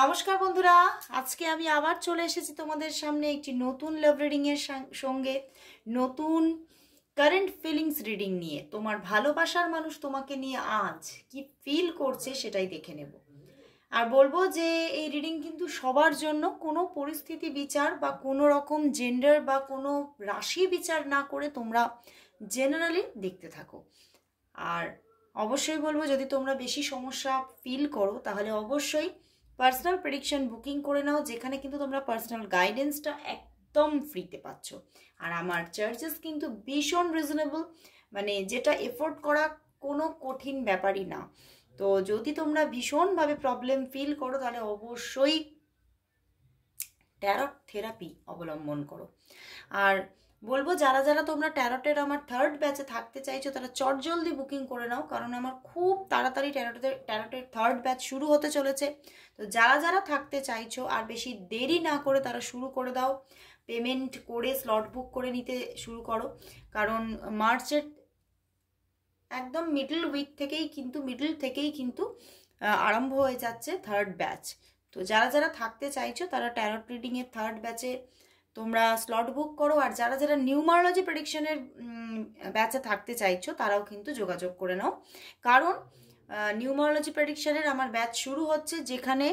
নমস্কার বন্ধুরা, আজকে আমি আবার চলে এসেছি তোমাদের সামনে একটি নতুন লাভ রিডিং এর সঙ্গে নতুন কারেন্ট ফিলিংস রিডিং নিয়ে। তোমার ভালোবাসার মানুষ তোমাকে নিয়ে আজ কি ফিল করছে সেটাই দেখে নেব। আর বলবো যে এই রিডিং কিন্তু সবার জন্য, কোনো পরিস্থিতি বিচার বা কোনো রকম জেন্ডার বা কোনো রাশি বিচার না করে তোমরা জেনারেলি দেখতে থাকো। আর অবশ্যই বলবো, যদি তোমরা বেশি সমস্যা ফিল করো তাহলে অবশ্যই পার্সোনাল প্রেডিকশন বুকিং করে নাও, যেখানে কিন্তু তোমরা পার্সোনাল গাইডেন্সটা একদম ফ্রিতে পাচ্ছ। আর আমার চার্জেস কিন্তু ভীষণ রিজনেবল, মানে যেটা এফোর্ড করা কোনো কঠিন ব্যাপারই না। তো যদি তোমরা ভীষণভাবে প্রবলেম ফিল করো তাহলে অবশ্যই ট্যারট থেরাপি অবলম্বন করো। আর বলবো, যারা যারা তোমরা ট্যারটের আমার থার্ড ব্যাচে থাকতে চাইছো তারা চটজলদি বুকিং করে নাও, কারণ আমার খুব তাড়াতাড়ি ট্যারটের থার্ড ব্যাচ শুরু হতে চলেছে। তো যারা যারা থাকতে চাইছো আর বেশি দেরি না করে তারা শুরু করে দাও, পেমেন্ট করে স্লট বুক করে নিতে শুরু করো, কারণ মার্চের একদম মিডল থেকেই কিন্তু আরম্ভ হয়ে যাচ্ছে থার্ড ব্যাচ। তো যারা যারা থাকতে চাইছো তারা ট্যারট রিডিংয়ের থার্ড ব্যাচে তোমরা স্লট বুক করো। আর যারা যারা নিউমারোলজি প্রেডিকশনের ব্যাচে থাকতে চাইছো তারাও কিন্তু যোগাযোগ করে নাও, কারণ নিউমারোলজি প্রেডিকশনের আমার ব্যাচ শুরু হচ্ছে, যেখানে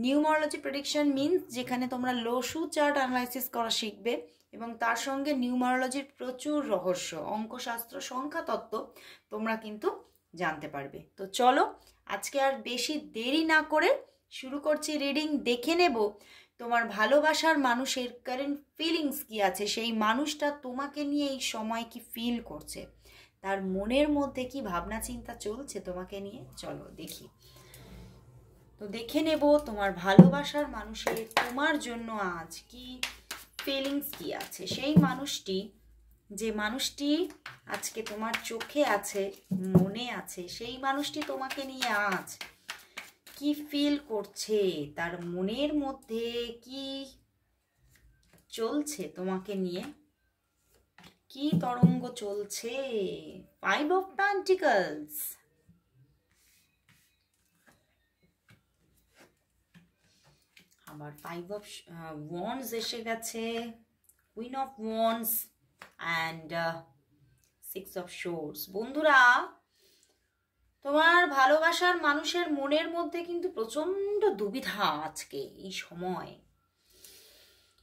নিউমারোলজি প্রেডিকশন মিনস যেখানে তোমরা লসু চার্ট অ্যানালাইসিস করা শিখবে এবং তার সঙ্গে নিউমারোলজির প্রচুর রহস্য, অঙ্কশাস্ত্র, সংখ্যাতত্ত্ব তোমরা কিন্তু জানতে পারবে। তো চলো, আজকে আর বেশি দেরি না করে শুরু করছি রিডিং। দেখে নেব তোমার ভালোবাসার মানুষের কারেন্ট ফিলিংস কি আছে, সেই মানুষটা তোমাকে নিয়ে এই সময় কি ফিল করছে, তার মনের মধ্যে কি ভাবনা চিন্তা চলছে তোমাকে নিয়ে। চলো দেখি। তো দেখে নেব তোমার ভালোবাসার মানুষের তোমার জন্য আজ কি ফিলিংস কি আছে। সেই মানুষটি, যে মানুষটি আজকে তোমার চোখে আছে, মনে আছে, সেই মানুষটি তোমাকে নিয়ে আজ কি ফিল করছে, তার মনের মধ্যে কি চলছে তোমাকে নিয়ে, কি তরঙ্গ চলছে। 5 of Pentacles, আবার 5 of Wands এসে গেছে, Queen of Wands and 6 of Swords। বন্ধুরা, তোমার ভালোবাসার মানুষের মনের মধ্যে কিন্তু প্রচন্ড দুবিধা আজকে এই সময়।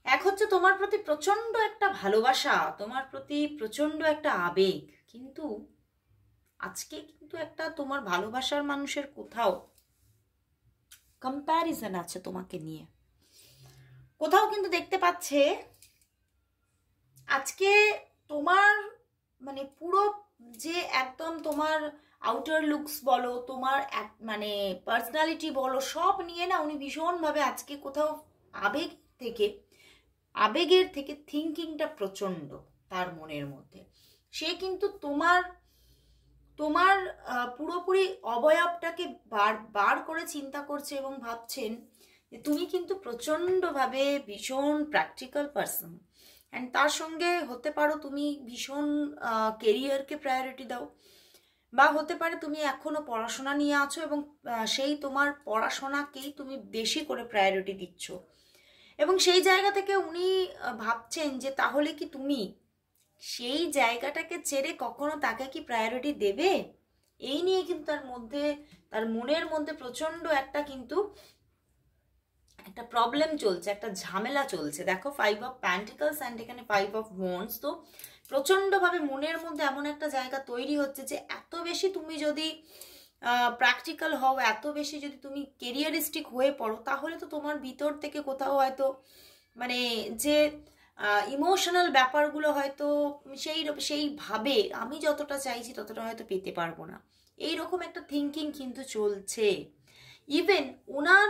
এক হচ্ছে তোমার প্রতি প্রচন্ড একটা ভালোবাসা, তোমার প্রতি প্রচন্ড একটা আবেগ, কিন্তু আজকে কিন্তু একটা তোমার ভালোবাসার মানুষের কোথাও কম্প্যারিজন আছে তোমাকে নিয়ে। কোথাও কিন্তু দেখতে পাচ্ছে আজকে তোমার মানে পুরো যে একদম তোমার আউটার লুকস বলো, তোমার মানে পার্সোনালিটি বলো, সব নিয়ে না উনি ভীষণভাবে আজকে কোথাও আবেগের থেকে থিঙ্কিংটা প্রচন্ড তার মনের মধ্যে। সে কিন্তু তোমার পুরোপুরি অবয়বটাকে বার করে চিন্তা করছে এবং ভাবছেন যে তুমি কিন্তু প্রচণ্ডভাবে ভীষণ প্র্যাকটিক্যাল পারসন। অ্যান্ড তার সঙ্গে হতে পারো তুমি ভীষণ কেরিয়ারকে প্রায়োরিটি দাও, বা হতে পারে তুমি এখনো পড়াশোনা নিয়ে আছো এবং সেই তোমার পড়াশোনাকেই তুমি বেশি করে প্রায়োরিটি দিচ্ছ। এবং সেই জায়গা থেকে উনি ভাবছেন যে তাহলে কি তুমি সেই জায়গাটাকে ছেড়ে কখনো তাকে কি প্রায়োরিটি দেবে। এই নিয়ে কিন্তু তার মনের মধ্যে প্রচন্ড একটা প্রবলেম চলছে, একটা ঝামেলা চলছে। দেখো 5 of Pentacles অ্যান্ড এখানে 5 of Wands। তো প্রচন্ডভাবে মনের মধ্যে এমন একটা জায়গা তৈরি হচ্ছে যে এত বেশি তুমি যদি প্র্যাকটিক্যাল হও, এত বেশি যদি তুমি কেরিয়ারিস্টিক হয়ে পড়ো, তাহলে তো তোমার ভিতর থেকে কোথাও হয়তো মানে যে ইমোশনাল ব্যাপারগুলো হয়তো সেইভাবে আমি যতটা চাইছি ততটা হয়তো পেতে পারবো না। এইরকম একটা থিঙ্কিং কিন্তু চলছে। ইভেন ওনার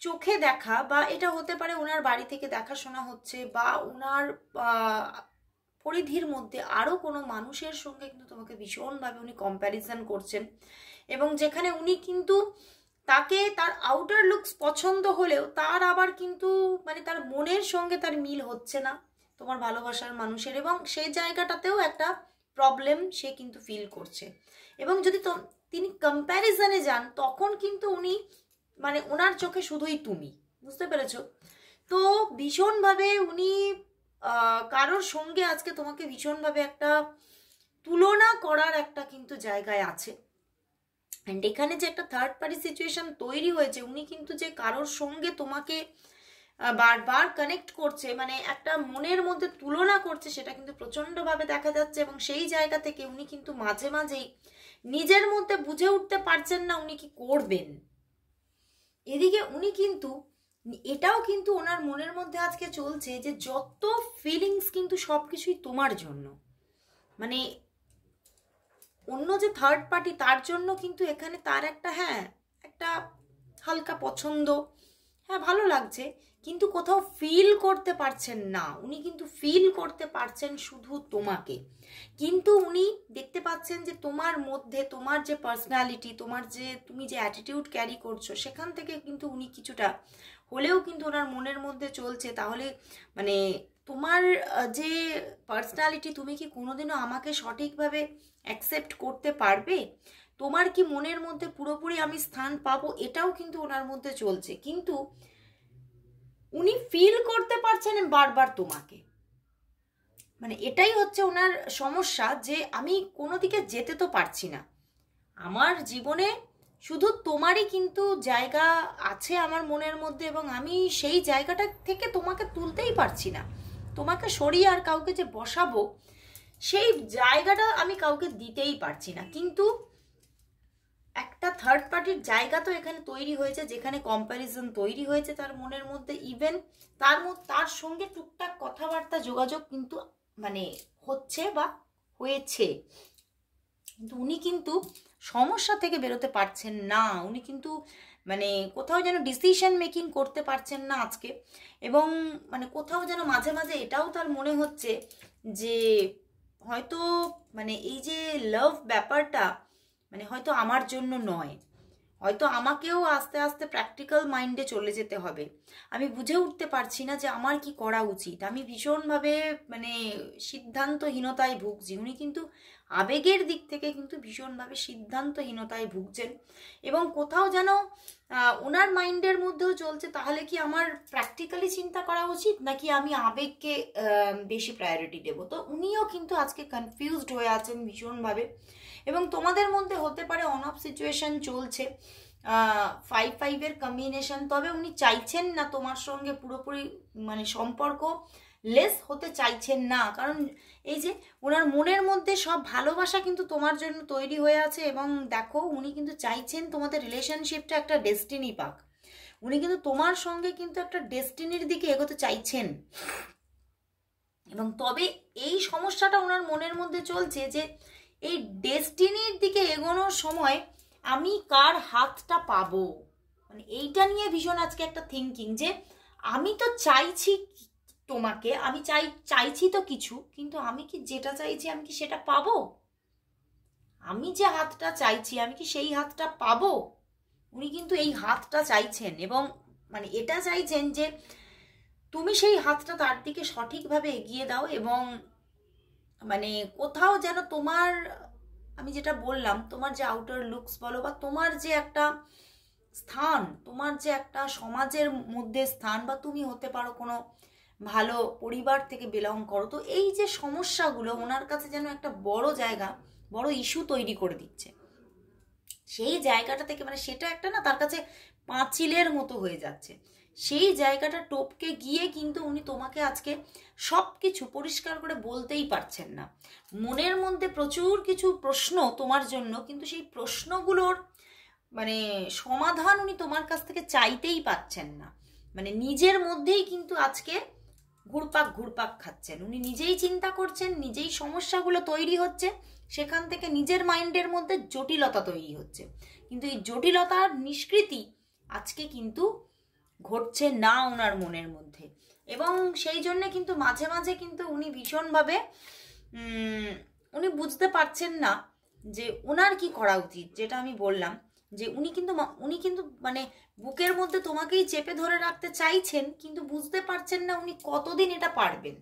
চোখে দেখা, বা এটা হতে পারে ওনার বাড়ি থেকে দেখাশোনা হচ্ছে, বা ওনার পরিধির মধ্যে আরও কোনো মানুষের সঙ্গে কিন্তু তোমাকে ভীষণভাবে উনি কম্প্যারিজন করছেন। এবং যেখানে উনি কিন্তু তাকে তার আউটার লুকস পছন্দ হলেও তার আবার কিন্তু মানে তার মনের সঙ্গে তার মিল হচ্ছে না তোমার ভালোবাসার মানুষের, এবং সেই জায়গাটাতেও একটা প্রবলেম সে কিন্তু ফিল করছে। এবং যদি তিনি কম্প্যারিজনে যান তখন কিন্তু উনি মানে ওনার চোখে শুধুই তুমি, বুঝতে পেরেছো? তো ভীষণভাবে উনি কারোর সঙ্গে আজকে তোমাকে ভীষণভাবে একটা তুলনা করার একটা কিন্তু জায়গায় আছে। অ্যান্ড এখানে যে একটা থার্ড পার্টি সিচুয়েশন তৈরি হয়েছে, উনি কিন্তু যে কারোর সঙ্গে তোমাকে বারবার কানেক্ট করছে, মানে একটা মনের মধ্যে তুলনা করছে, সেটা কিন্তু প্রচণ্ডভাবে দেখা যাচ্ছে। এবং সেই জায়গা থেকে উনি কিন্তু মাঝে মাঝেই নিজের মধ্যে বুঝে উঠতে পারছেন না উনি কি করবেন। এদিকে উনি কিন্তু এটাও কিন্তু ওনার মনের মধ্যে আজকে চলছে যে যত ফিলিংস কিন্তু সব কিছুই তোমার জন্য, মানে অন্য যে থার্ড পার্টি তার জন্য কিন্তু এখানে তার একটা একটা হালকা পছন্দ, ভালো লাগছে, কিন্তু কোথাও ফিল করতে পারছেন না। উনি কিন্তু ফিল করতে পারছেন শুধু তোমাকে, কিন্তু উনি দেখতে পাচ্ছেন যে তোমার মধ্যে তোমার যে পার্সোনালিটি, তোমার যে তুমি যে অ্যাটিটিউড ক্যারি করছো, সেখান থেকে কিন্তু উনি কিছুটা হলেও কিন্তু ওনার মনের মধ্যে চলছে, তাহলে মানে তোমার যে পার্সোনালিটি, তুমি কি কোনোদিনও আমাকে সঠিকভাবে অ্যাকসেপ্ট করতে পারবে? তোমার কি মনের মধ্যে পুরোপুরি আমি স্থান পাবো? এটাও কিন্তু ওনার মধ্যে চলছে, কিন্তু উনি ফিল করতে পারছেন বারবার তোমাকে। মানে এটাই হচ্ছে ওনার সমস্যা, যে আমি কোনো দিকে যেতে তো পারছি না, আমার জীবনে শুধু তোমারই কিন্তু জায়গা আছে আমার মনের মধ্যে, এবং আমি সেই জায়গাটা থেকে তোমাকে তুলতেই পারছি না। তোমাকে সরিয়ে আর কাউকে যে বসাবো, সেই জায়গাটা আমি কাউকে দিতেই পারছি না। কিন্তু একটা থার্ড পার্টির জায়গা তো এখানে তৈরি হয়েছে, যেখানে কম্প্যারিজন তৈরি হয়েছে তার মনের মধ্যে। ইভেন তার সঙ্গে টুকটাক কথাবার্তা যোগাযোগ কিন্তু মানে হচ্ছে বা হয়েছে, কিন্তু উনি কিন্তু সমস্যা থেকে বেরোতে পারছেন না। উনি কিন্তু মানে কোথাও যেন ডিসিশন মেকিং করতে পারছেন না আজকে, এবং মানে কোথাও যেন মাঝে মাঝে এটাও তার মনে হচ্ছে যে হয়তো মানে এই যে লাভ ব্যাপারটা মানে হয়তো আমার জন্য নয়, হয়তো আমাকেও আস্তে আস্তে প্র্যাকটিক্যাল মাইন্ডে চলে যেতে হবে। আমি বুঝে উঠতে পারছি না যে আমার কি করা উচিত। আমি ভীষণভাবে মানে সিদ্ধান্তহীনতায় ভুগছি। উনি কিন্তু আবেগের দিক থেকে কিন্তু ভীষণভাবে সিদ্ধান্তহীনতায় ভুগছেন, এবং কোথাও যেন ওনার মাইন্ডের মধ্যেও চলছে তাহলে কি আমার প্র্যাকটিক্যালি চিন্তা করা উচিত, নাকি আমি আবেগকে বেশি প্রায়োরিটি দেবো। তো উনিও কিন্তু আজকে কনফিউজড হয়ে আছেন ভীষণভাবে, এবং তোমাদের মধ্যে হতে পারে অন অফ সিচুয়েশন চলছে, 5-5 কম্বিনেশন, তবে উনি চাইছেন না তোমার সঙ্গে পুরোপুরি মানে সম্পর্ক লেস হতে চাইছেন না, কারণ এই যে ওনার মনের মধ্যে সব ভালোবাসা কিন্তু তোমার জন্য তৈরি হয়ে আছে। এবং দেখো উনি কিন্তু চাইছেন তোমাদের রিলেশনশিপটা একটা ডেস্টিনি পাক, উনি কিন্তু তোমার সঙ্গে কিন্তু একটা ডেস্টিনির দিকে এগোতে চাইছেন। এবং তবে এই সমস্যাটা ওনার মনের মধ্যে চলছে যে এই ডেস্টিনির দিকে এগোনোর সময় আমি কার হাতটা পাবো, মানে এইটা নিয়ে ভীষণ আজকে একটা থিঙ্কিং, যে আমি তো চাইছি তোমাকে, আমি চাইছি তো কিছু, কিন্তু আমি কি যেটা চাইছি আমি কি সেটা পাবো? আমি যে হাতটা চাইছি আমি কি সেই হাতটা পাবো? উনি কিন্তু এই হাতটা চাইছেন, এবং মানে এটা চাইছেন যে তুমি সেই হাতটা তার দিকে সঠিকভাবে এগিয়ে দাও, এবং মানে কোথাও যেন তোমার, আমি যেটা বললাম, তোমার যে আউটার লুকস বলো, বা তোমার যে একটা স্থান, তোমার যে একটা সমাজের মধ্যে স্থান, বা তুমি হতে পারো কোনো ভালো পরিবার থেকে বিলং করো, তো এই যে সমস্যাগুলো ওনার কাছে যেন একটা বড় জায়গা, বড় ইস্যু তৈরি করে দিচ্ছে। সেই জায়গাটা থেকে মানে সেটা একটা না তার কাছে পাঁচিলের মতো হয়ে যাচ্ছে, সেই জায়গাটা টপকে গিয়ে কিন্তু উনি তোমাকে আজকে সব কিছু পরিষ্কার করে বলতেই পারছেন না। মনের মধ্যে প্রচুর কিছু প্রশ্ন তোমার জন্য, কিন্তু সেই প্রশ্নগুলোর মানে সমাধান উনি তোমার কাছ থেকে চাইতেই পাচ্ছেন না। মানে নিজের মধ্যেই কিন্তু আজকে ঘুরপাক খাচ্ছেন, উনি নিজেই চিন্তা করছেন, নিজেই সমস্যাগুলো তৈরি হচ্ছে, সেখান থেকে নিজের মাইন্ডের মধ্যে জটিলতা তৈরি হচ্ছে, কিন্তু এই জটিলতার নিষ্কৃতি আজকে কিন্তু ঘটছে না ওনার মনের মধ্যে। এবং সেই জন্য কিন্তু মাঝে মাঝে কিন্তু উনি ভীষণভাবে উনি বুঝতে পারছেন না যে ওনার কি করা উচিত। যেটা আমি বললাম যে উনি কিন্তু মানে বুকের মধ্যে তোমাকেই চেপে ধরে রাখতে চাইছেন, কিন্তু বুঝতে পারছেন না উনি কতদিন এটা পারবেন,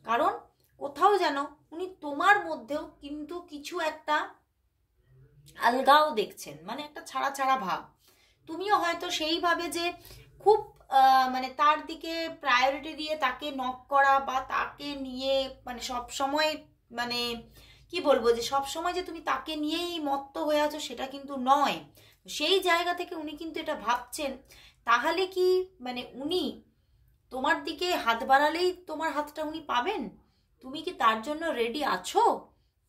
কারণ কোথাও যেন উনি তোমার মধ্যেও কিন্তু কিছু একটা আলগাও দেখছেন, মানে একটা ছাড়া ছাড়া ভাব। তুমিও হয়তো সেইভাবে যে খুব মানে তার দিকে প্রায়োরিটি দিয়ে তাকে নক করা বা তাকে নিয়ে মানে সব সময় মানে কি বলবো যে সব সময় যে তুমি তাকে নিয়েই মত্ত হয়ে আছো সেটা কিন্তু নয়। সেই জায়গা থেকে উনি কিন্তু এটা ভাবছেন, তাহলে কি মানে উনি তোমার দিকে হাত বাড়ালেই তোমার হাতটা উনি পাবেন? তুমি কি তার জন্য রেডি আছো?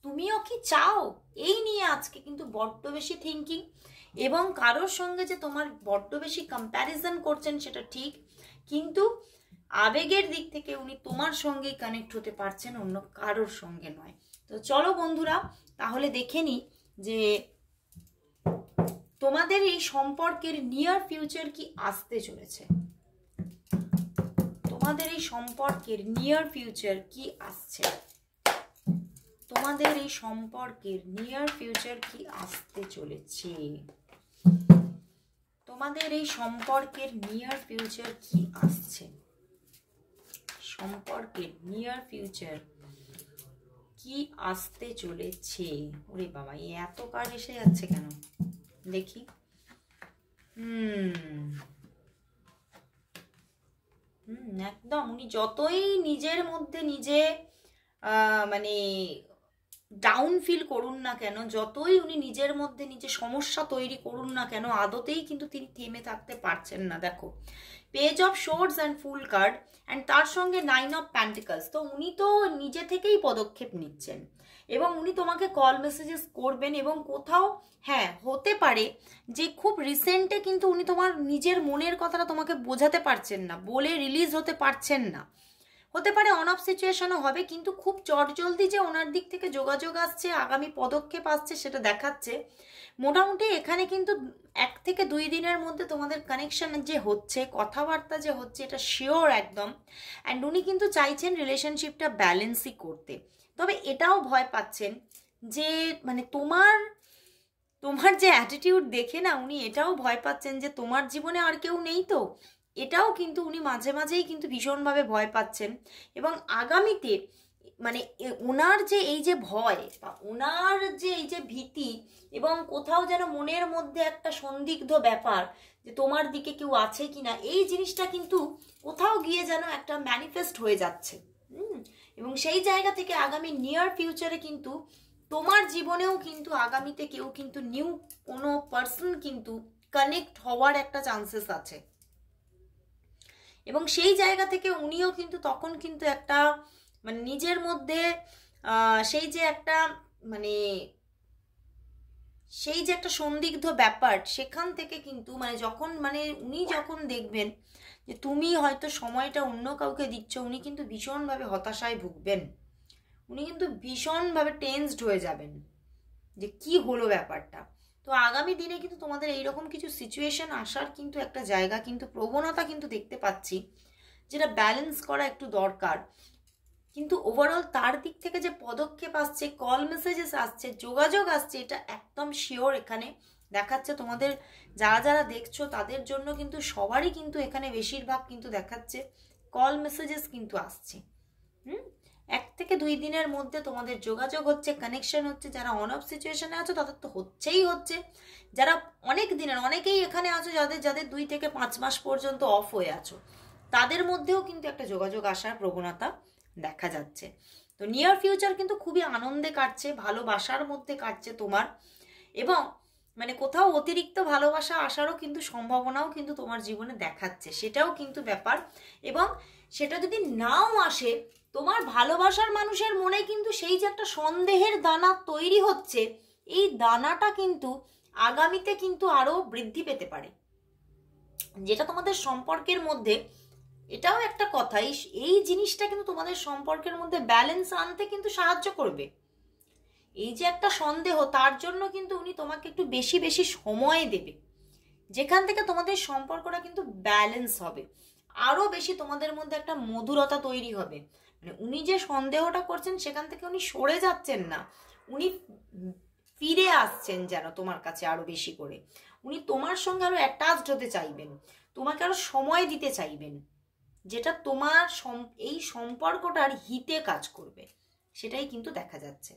তুমিও কি চাও? এই নিয়ে আজকে কিন্তু বড্ড বেশি থিঙ্কিং, এবং কারোর সঙ্গে যে তোমার বড্ড বেশি কম্প্যারিজন করছেন সেটা ঠিক, কিন্তু আবেগের দিক থেকে উনি তোমার সঙ্গেই কানেক্ট হতে পারছেন, অন্য কারোর সঙ্গে নয়। তো চলো বন্ধুরা, তাহলে দেখে নিই যে তোমাদের এই সম্পর্কের নিয়ার ফিউচার কি আসতে চলেছে। তোমাদের এই সম্পর্কের নিয়ার ফিউচার কি আসছে? তোমাদের এই সম্পর্কের নিয়ার ফিউচার কি আসতে চলেছে? তোমাদের এই সম্পর্কের নিয়ার ফিউচার কি আসছে? সম্পর্কের নিয়ার ফিউচার কি আসতে চলেছে? ওরে বাবা, এত কার্ড এসে যাচ্ছে কেন দেখি। একদম উনি যতই নিজের মধ্যে নিজে মানে ডাউন ফিল করুন না কেন, যতই উনি নিজের মধ্যে নিজে সমস্যা তৈরি করুন না কেন, আদতেই কিন্তু তিনি থেমে থাকতে পারছেন না। দেখো, page of swords and fool card and তার সঙ্গে 9 অফ প্যান্টিকলস। তো উনি তো নিজে থেকেই পদক্ষেপ নিচ্ছেন এবং উনি তোমাকে কল মেসেজেস করবেন, এবং কোথাও হ্যাঁ হতে পারে যে খুব রিসেন্টে কিন্তু উনি তোমার নিজের মনের কথাটা তোমাকে বোঝাতে পারছেন না, বলে রিলিজ হতে পারছেন না। হতে পারে অন অফ সিচুয়েশনও হবে, কিন্তু খুব চটজলদি যে ওনার দিক থেকে যোগাযোগ আসছে, আগামী পদক্ষেপ আসছে সেটা দেখাচ্ছে। মোটামুটি এখানে কিন্তু 1 থেকে 2 দিনের মধ্যে তোমাদের কানেকশন যে হচ্ছে, কথাবার্তা যে হচ্ছে, এটা শিওর একদম। অ্যান্ড উনি কিন্তু চাইছেন রিলেশনশিপটা ব্যালেন্সই করতে, তবে এটাও ভয় পাচ্ছেন যে মানে তোমার যে অ্যাটিটিউড দেখে না উনি এটাও ভয় পাচ্ছেন যে তোমার জীবনে আর কেউ নেই তো, এটাও কিন্তু উনি মাঝে মাঝেই কিন্তু ভীষণভাবে ভয় পাচ্ছেন। এবং আগামীতে মানে ওনার যে এই যে ভয় বা ওনার যে এই যে ভীতি, এবং কোথাও যেন মনের মধ্যে একটা সন্দিগ্ধ ব্যাপার যে তোমার দিকে কেউ আছে কিনা, এই জিনিসটা কিন্তু কোথাও গিয়ে যেন একটা ম্যানিফেস্ট হয়ে যাচ্ছে। এবং সেই জায়গা থেকে আগামী নিয়ার ফিউচারে কিন্তু তোমার জীবনেও কিন্তু আগামীতে কেউ কিন্তু নিউ কোনো পার্সন কিন্তু কানেক্ট হওয়ার একটা চান্সেস আছে। এবং সেই জায়গা থেকে উনিও কিন্তু তখন কিন্তু একটা মানে নিজের মধ্যে সেই যে একটা মানে সেই যে একটা সন্দিগ্ধ ব্যাপার, সেখান থেকে কিন্তু মানে যখন মানে উনি যখন দেখবেন যে তুমি হয়তো সময়টা অন্য কাউকে দিচ্ছ, উনি কিন্তু ভীষণভাবে হতাশায় ভুগবেন, উনি কিন্তু ভীষণভাবে টেন্সড হয়ে যাবেন যে কি হলো ব্যাপারটা। তো আগামী দিনে কিন্তু তোমাদের এইরকম কিছু সিচুয়েশন আসার কিন্তু একটা জায়গা কিন্তু প্রবণতা কিন্তু দেখতে পাচ্ছি, যেটা ব্যালেন্স করা একটু দরকার। কিন্তু ওভারঅল তার দিক থেকে যে পদক্ষেপ আসছে, কল মেসেজেস আসছে, যোগাযোগ আসছে, এটা একদম শিওর এখানে দেখাচ্ছে। তোমাদের যারা যারা দেখছো তাদের জন্য কিন্তু সবারই কিন্তু এখানে বেশিরভাগ কিন্তু দেখাচ্ছে কল মেসেজেস কিন্তু আসছে। 1 থেকে 2 দিনের মধ্যে তোমাদের যোগাযোগ হচ্ছে, কানেকশন হচ্ছে। যারা অন অফ সিচুয়েশনে আছো তাদের তো হচ্ছেই হচ্ছে, যারা অনেক দিনের অনেকেই এখানে আছো যাদের 2 থেকে 5 মাস পর্যন্ত অফ হয়ে আছো, তাদের মধ্যেও কিন্তু একটা যোগাযোগ আসার প্রবণতা দেখা যাচ্ছে। তো নিয়ার ফিউচার কিন্তু খুবই আনন্দে কাটছে, ভালোবাসার মধ্যে কাটছে তোমার, এবং মানে কোথাও অতিরিক্ত ভালোবাসা আসারও কিন্তু সম্ভাবনাও কিন্তু তোমার জীবনে দেখাচ্ছে, সেটাও কিন্তু ব্যাপার। এবং সেটা যদি নাও আসে, তোমার ভালোবাসার মানুষের মনে কিন্তু সেই যে একটা সন্দেহের দানা তৈরি হচ্ছে, এই দানাটা কিন্তু আগামীতে কিন্তু আরো বৃদ্ধি পেতে পারে, যেটা তোমাদের সম্পর্কের মধ্যে এটাও একটা কথাই, এই জিনিসটা কিন্তু তোমাদের সম্পর্কের মধ্যে ব্যালেন্স আনতে কিন্তু সাহায্য করবে। এই যে একটা সন্দেহ, তার জন্য কিন্তু উনি তোমাকে একটু বেশি বেশি সময় দেবে, যেখান থেকে তোমাদের সম্পর্কটা কিন্তু ব্যালেন্স হবে, আরো বেশি তোমাদের মধ্যে একটা মধুরতা তৈরি হবে। মানে উনি যে সন্দেহটা করছেন সেখান থেকে উনি সরে যাচ্ছেন না, উনি ফিরে আসছেন যেন তোমার কাছে আরো বেশি করে, উনি তোমার সঙ্গে আরো অ্যাটাচড হতে চাইবেন, তোমাকে আরো সময় দিতে চাইবেন, যেটা তোমার এই সম্পর্কটার হিতে কাজ করবে, সেটাই কিন্তু দেখা যাচ্ছে।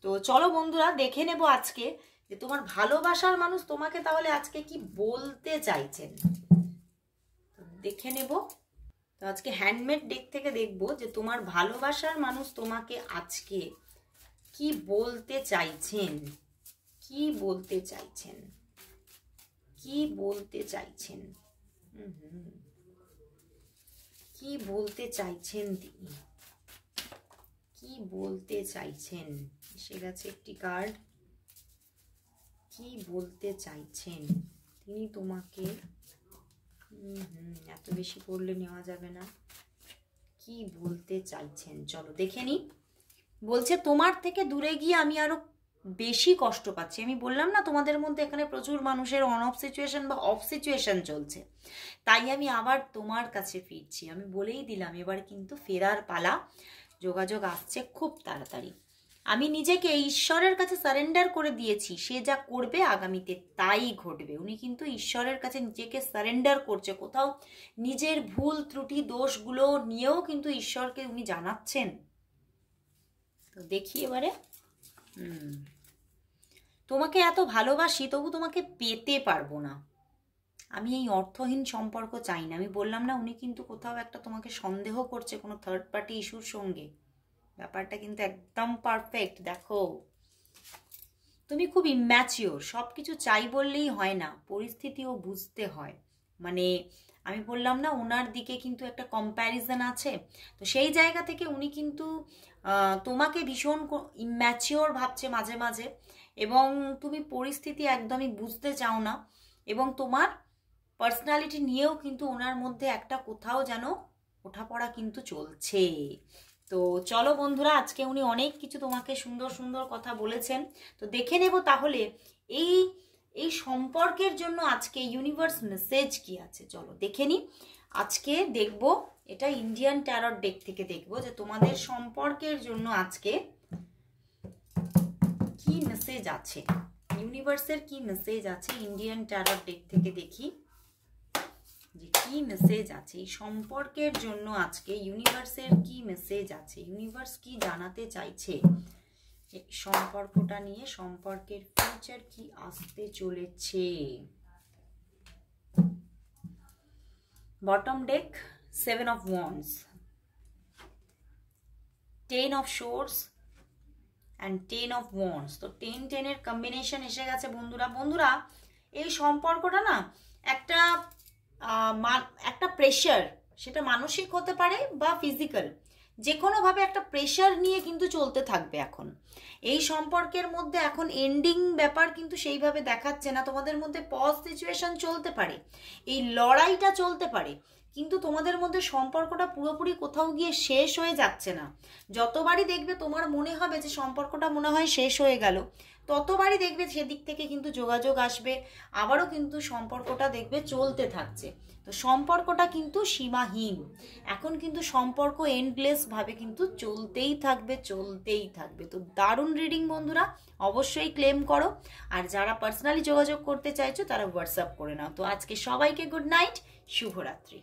তো চলো বন্ধুরা, দেখে নেব আজকে যে তোমার ভালোবাসার মানুষ তোমাকে তাহলে আজকে কি বলতে চাইছেন দেখে নেব। তো আজকে হ্যান্ডমেড ডেক থেকে দেখবো যে তোমার ভালোবাসার মানুষ তোমাকে আজকে কি বলতে চাইছেন, কি বলতে চাইছেন, কি বলতে চাইছেন, কি বলতে চাইছেন তিনি, কি বলতে চাইছেন। এসে গেছে একটি কার্ড। কি বলতে চাইছেন তিনি তোমাকে, এত বেশি করলে নেওয়া যাবে না। কি বলতে চাইছেন চলো দেখে নি। বলছে তোমার থেকে দূরে গিয়ে আমি আরো বেশি কষ্ট পাচ্ছি। আমি বললাম না তোমাদের মধ্যে এখানে প্রচুর মানুষের অন অফ সিচুয়েশন বা অফ সিচুয়েশন চলছে, তাই আমি আবার তোমার কাছে ফিরছি। আমি বলেই দিলাম এবার কিন্তু ফেরার পালা, যোগাযোগ আসছে খুব তাড়াতাড়ি। আমি নিজেকে ঈশ্বরের কাছে সারেন্ডার করে দিয়েছি, সে যা করবে আগামীতে তাই ঘটবে। উনি কিন্তু ঈশ্বরের কাছে নিজেকে সারেন্ডার করছে, কোথাও নিজের ভুল ত্রুটি দোষগুলো নিয়েও কিন্তু ঈশ্বরকে উনি জানাচ্ছেন। তো দেখি এবারে। তোমাকে এত ভালোবাসি তবু তোমাকে পেতে পারবো না। আমি এই অর্থহীন সম্পর্ক চাই না। আমি বললাম না উনি কিন্তু কোথাও একটা তোমাকে সন্দেহ করছে কোনো থার্ড পার্টি ইস্যুর সঙ্গে। ব্যাপারটা কিন্তু একদম পারফেক্ট। দেখো তুমি খুব ইম্যাচিওর, সব কিছু চাই বললেই হয় না, পরিস্থিতিও বুঝতে হয়। মানে আমি বললাম না ওনার দিকে কিন্তু একটা কম্প্যারিজন আছে, তো সেই জায়গা থেকে উনি কিন্তু তোমাকে ভীষণ ইম্যাচিওর ভাবছে মাঝে মাঝে, এবং তুমি পরিস্থিতি একদমই বুঝতে চাও না, এবং তোমার পার্সোনালিটি নিয়েও কিন্তু ওনার মধ্যে একটা কোথাও যেন ওঠাপড়া কিন্তু চলছে। তো চলো বন্ধুরা, আজকে উনি অনেক কিছু তোমাকে সুন্দর সুন্দর কথা বলেছেন। তো দেখে নেব তাহলে এই সম্পর্কের জন্য আজকে ইউনিভার্স মেসেজ কি আছে। চলো দেখে নি। আজকে দেখব, এটা ইন্ডিয়ান ট্যারট ডেক থেকে দেখব যে তোমাদের সম্পর্কের জন্য আজকে কি মেসেজ আছে, ইউনিভার্সের কি মেসেজ আছে। ইন্ডিয়ান ট্যারট ডেক থেকে দেখি যে কি মেসেজ আছে এই সম্পর্কের জন্য আজকে, ইউনিভার্সের কি মেসেজ আছে, ইউনিভার্স কি জানাতে চাইছে সম্পর্কটা নিয়ে, সম্পর্কের ফিউচার কি আসতে চলেছে। Bottom day 7 of Wands, 10 of Swords and 10 of Wands। তো 10-10 এর কম্বিনেশন এসে গেছে বন্ধুরা। এই সম্পর্কটা না একটা প্রেশার, সেটা মানসিক হতে পারে বা ফিজিক্যাল, যে কোনোভাবে একটা প্রেশার নিয়ে কিন্তু চলতে থাকবে। এখন এই সম্পর্কের মধ্যে এখন এন্ডিং ব্যাপার কিন্তু সেইভাবে দেখাচ্ছে না। তোমাদের মধ্যে পজ সিচুয়েশন চলতে পারে, এই লড়াইটা চলতে পারে, কিন্তু তোমাদের মধ্যে সম্পর্কটা পুরোপুরি কোথাও গিয়ে শেষ হয়ে যাচ্ছে না। যতবারই দেখবে তোমার মনে হবে যে সম্পর্কটা মনে হয় শেষ হয়ে গেল, ততবারই দেখবে সেদিক থেকে কিন্তু যোগাযোগ আসবে, আবারও কিন্তু সম্পর্কটা দেখবে চলতে থাকছে। তো সম্পর্কটা কিন্তু সীমাহীন, এখন কিন্তু সম্পর্ক এন্ডলেস ভাবে কিন্তু চলতেই থাকবে। তো দারুণ রিডিং বন্ধুরা, অবশ্যই ক্লেম করো। আর যারা পার্সোনালি যোগাযোগ করতে চাইছো তারা হোয়াটসঅ্যাপ করে নাও। তো আজকে সবাইকে গুড নাইট, শুভরাত্রি।